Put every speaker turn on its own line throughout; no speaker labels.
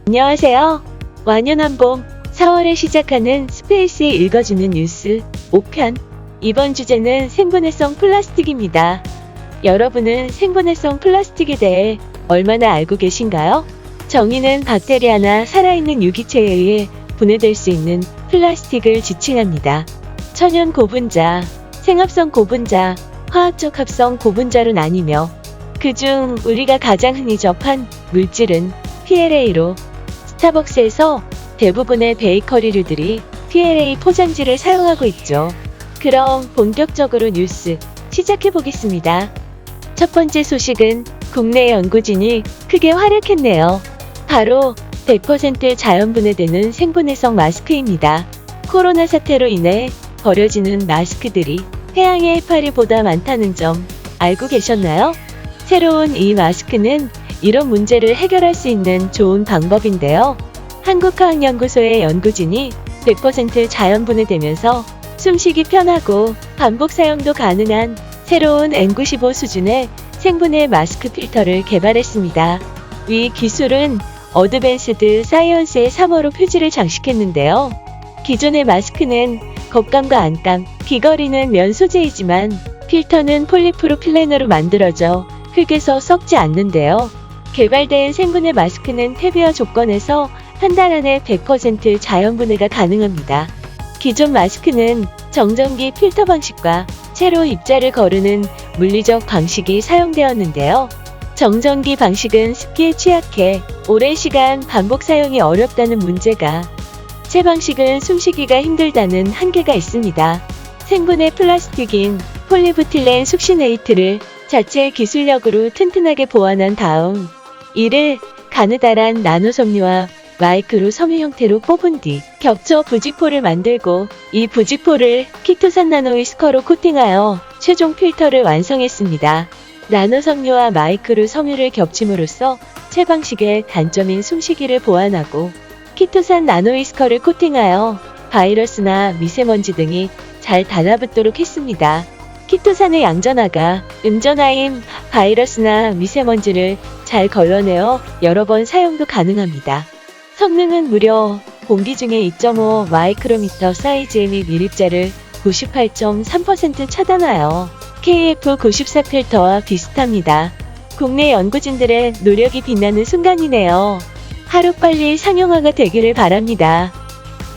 안녕하세요. 완연한 봄 4월에 시작하는 스페이스에 읽어주는 뉴스 5편. 이번 주제는 생분해성 플라스틱입니다. 여러분은 생분해성 플라스틱에 대해 얼마나 알고 계신가요? 정의는 박테리아나 살아있는 유기체에 의해 분해될 수 있는 플라스틱을 지칭합니다. 천연 고분자, 생합성 고분자, 화학적 합성 고분자로 나뉘며 그중 우리가 가장 흔히 접한 물질은 PLA로 스타벅스에서 대부분의 베이커리류들이 PLA 포장지를 사용하고 있죠. 그럼 본격적으로 뉴스 시작해보겠습니다. 첫 번째 소식은 국내 연구진이 크게 활약했네요. 바로 100% 자연분해되는 생분해성 마스크입니다. 코로나 사태로 인해 버려지는 마스크들이 해양의 해파리보다 많다는 점 알고 계셨나요? 새로운 이 마스크는 이런 문제를 해결할 수 있는 좋은 방법인데요. 한국화학연구소의 연구진이 100% 자연분해되면서 숨쉬기 편하고 반복 사용도 가능한 새로운 N95 수준의 생분해 마스크 필터를 개발했습니다. 이 기술은 어드밴스드 사이언스의 3호로 표지를 장식했는데요. 기존의 마스크는 겉감과 안감, 귀걸이는 면 소재이지만 필터는 폴리프로필렌으로 만들어져 흙에서 썩지 않는데요. 개발된 생분해 마스크는 폐비화 조건에서 한 달 안에 100% 자연분해가 가능합니다. 기존 마스크는 정전기 필터 방식과 채로 입자를 거르는 물리적 방식이 사용되었는데요. 정전기 방식은 습기에 취약해 오랜 시간 반복 사용이 어렵다는 문제가, 채 방식은 숨쉬기가 힘들다는 한계가 있습니다. 생분해 플라스틱인 폴리부틸렌 숙신에이트를 자체 기술력으로 튼튼하게 보완한 다음 이를 가느다란 나노 섬유와 마이크로 섬유 형태로 뽑은 뒤 겹쳐 부직포를 만들고 이 부직포를 키토산 나노위스커로 코팅하여 최종 필터를 완성했습니다. 나노 섬유와 마이크로 섬유를 겹침으로써 채 방식의 단점인 숨쉬기를 보완하고 키토산 나노위스커를 코팅하여 바이러스나 미세먼지 등이 잘 달라붙도록 했습니다. 키토산의 양전하가 음전하인 바이러스나 미세먼지를 잘 걸러내어 여러 번 사용도 가능합니다. 성능은 무려 공기 중에 2.5 마이크로미터 사이즈의 및 밀입자를 98.3% 차단하여 KF94 필터와 비슷합니다. 국내 연구진들의 노력이 빛나는 순간이네요. 하루빨리 상용화가 되기를 바랍니다.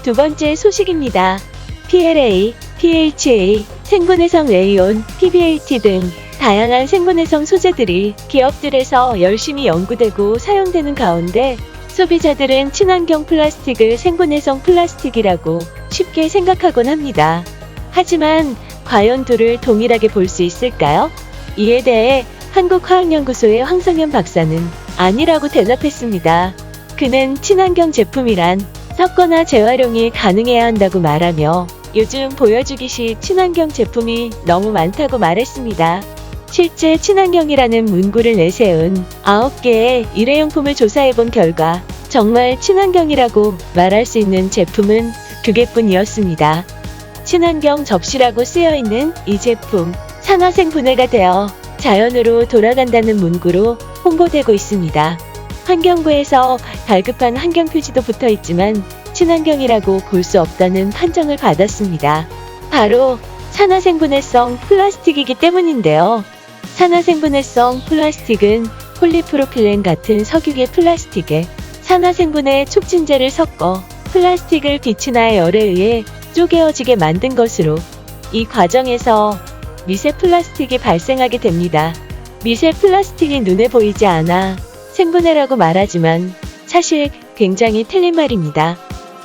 두 번째 소식입니다. PLA, PHA, 생분해성 레이온, PBAT 등 다양한 생분해성 소재들이 기업들에서 열심히 연구되고 사용되는 가운데 소비자들은 친환경 플라스틱을 생분해성 플라스틱이라고 쉽게 생각하곤 합니다. 하지만 과연 둘을 동일하게 볼 수 있을까요? 이에 대해 한국화학연구소의 황성현 박사는 아니라고 대답했습니다. 그는 친환경 제품이란 섞거나 재활용이 가능해야 한다고 말하며 요즘 보여주기식 친환경 제품이 너무 많다고 말했습니다. 실제 친환경이라는 문구를 내세운 9개의 일회용품을 조사해본 결과 정말 친환경이라고 말할 수 있는 제품은 2개뿐이었습니다. 친환경 접시라고 쓰여있는 이 제품, 산화생 분해가 되어 자연으로 돌아간다는 문구로 홍보되고 있습니다. 환경부에서 발급한 환경 표지도 붙어있지만 친환경이라고 볼 수 없다는 판정을 받았습니다. 바로 산화생분해성 플라스틱이기 때문인데요. 산화생분해성 플라스틱은 폴리프로필렌 같은 석유계 플라스틱에 산화생분해 촉진제를 섞어 플라스틱을 빛이나 열에 의해 쪼개어지게 만든 것으로 이 과정에서 미세 플라스틱이 발생하게 됩니다. 미세 플라스틱이 눈에 보이지 않아 생분해라고 말하지만 사실 굉장히 틀린 말입니다.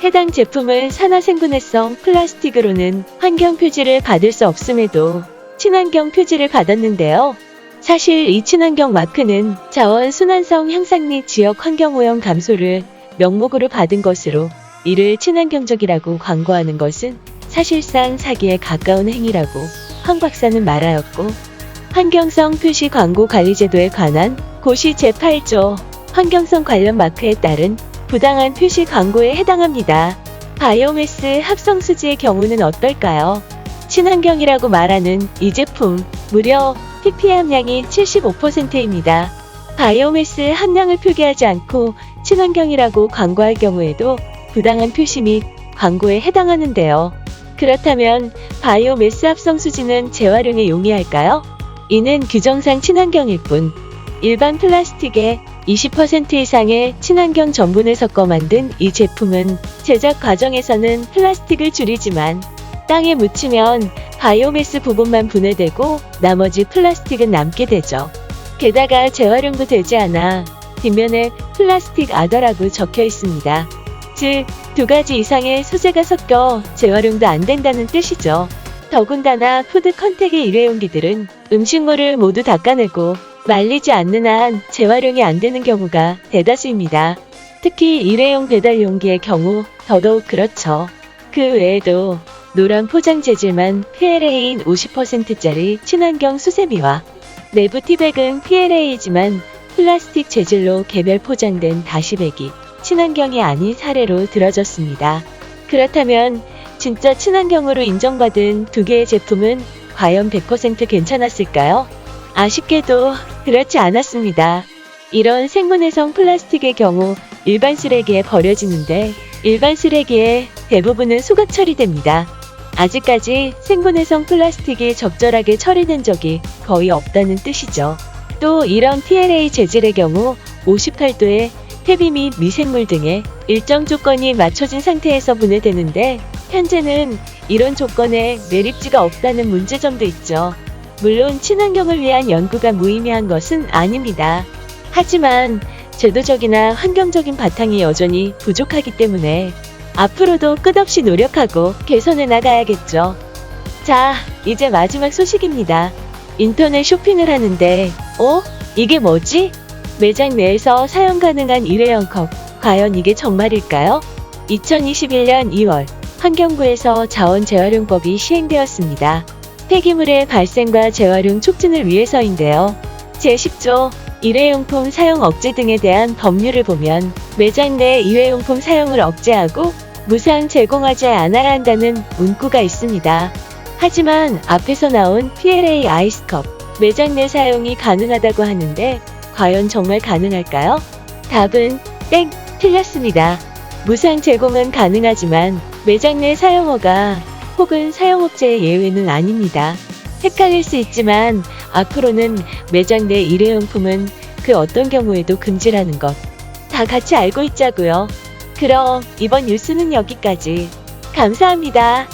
해당 제품은 산화생분해성 플라스틱으로는 환경 표지를 받을 수 없음에도 친환경 표지를 받았는데요. 사실 이 친환경 마크는 자원 순환성 향상 및 지역 환경오염 감소를 명목으로 받은 것으로 이를 친환경적이라고 광고하는 것은 사실상 사기에 가까운 행위라고 황 박사는 말하였고, 환경성 표시 광고 관리제도에 관한 고시 제8조 환경성 관련 마크에 따른 부당한 표시 광고에 해당합니다. 바이오매스 합성 수지의 경우는 어떨까요? 친환경이라고 말하는 이 제품 무려 TPA 함량이 75%입니다. 바이오매스 함량을 표기하지 않고 친환경이라고 광고할 경우에도 부당한 표시 및 광고에 해당하는데요. 그렇다면 바이오매스 합성 수지는 재활용에 용이할까요? 이는 규정상 친환경일 뿐 일반 플라스틱에 20% 이상의 친환경 전분을 섞어 만든 이 제품은 제작 과정에서는 플라스틱을 줄이지만 땅에 묻히면 바이오매스 부분만 분해되고 나머지 플라스틱은 남게 되죠. 게다가 재활용도 되지 않아 뒷면에 플라스틱 아더라고 적혀 있습니다. 즉, 2가지 이상의 소재가 섞여 재활용도 안 된다는 뜻이죠. 더군다나 푸드 컨택의 일회용기들은 음식물을 모두 닦아내고 말리지 않는 한 재활용이 안 되는 경우가 대다수입니다. 특히 일회용 배달 용기의 경우 더더욱 그렇죠. 그 외에도 노란 포장 재질만 PLA인 50%짜리 친환경 수세미와 내부 티백은 PLA이지만 플라스틱 재질로 개별 포장된 다시백이 친환경이 아닌 사례로 들어졌습니다. 그렇다면 진짜 친환경으로 인정받은 2개의 제품은 과연 100% 괜찮았을까요? 아쉽게도 그렇지 않았습니다. 이런 생분해성 플라스틱의 경우 일반 쓰레기에 버려지는데 일반 쓰레기의 대부분은 소각 처리됩니다. 아직까지 생분해성 플라스틱이 적절하게 처리된 적이 거의 없다는 뜻이죠. 또 이런 PLA 재질의 경우 58도의 퇴비 및 미생물 등의 일정 조건이 맞춰진 상태에서 분해되는데 현재는 이런 조건에 매립지가 없다는 문제점도 있죠. 물론 친환경을 위한 연구가 무의미한 것은 아닙니다. 하지만 제도적이나 환경적인 바탕이 여전히 부족하기 때문에 앞으로도 끝없이 노력하고 개선해 나가야겠죠. 자, 이제 마지막 소식입니다. 인터넷 쇼핑을 하는데, 이게 뭐지? 매장 내에서 사용 가능한 일회용 컵, 과연 이게 정말일까요? 2021년 2월, 환경부에서 자원재활용법이 시행되었습니다. 폐기물의 발생과 재활용 촉진을 위해서인데요. 제10조 일회용품 사용 억제 등에 대한 법률을 보면 매장 내 일회용품 사용을 억제하고 무상 제공하지 않아야 한다는 문구가 있습니다. 하지만 앞에서 나온 PLA 아이스컵, 매장 내 사용이 가능하다고 하는데 과연 정말 가능할까요? 답은 땡! 틀렸습니다. 무상 제공은 가능하지만 매장 내 사용허가 혹은 사용업체의 예외는 아닙니다. 헷갈릴 수 있지만 앞으로는 매장 내 일회용품은 그 어떤 경우에도 금지라는 것 다 같이 알고 있자고요. 그럼 이번 뉴스는 여기까지. 감사합니다.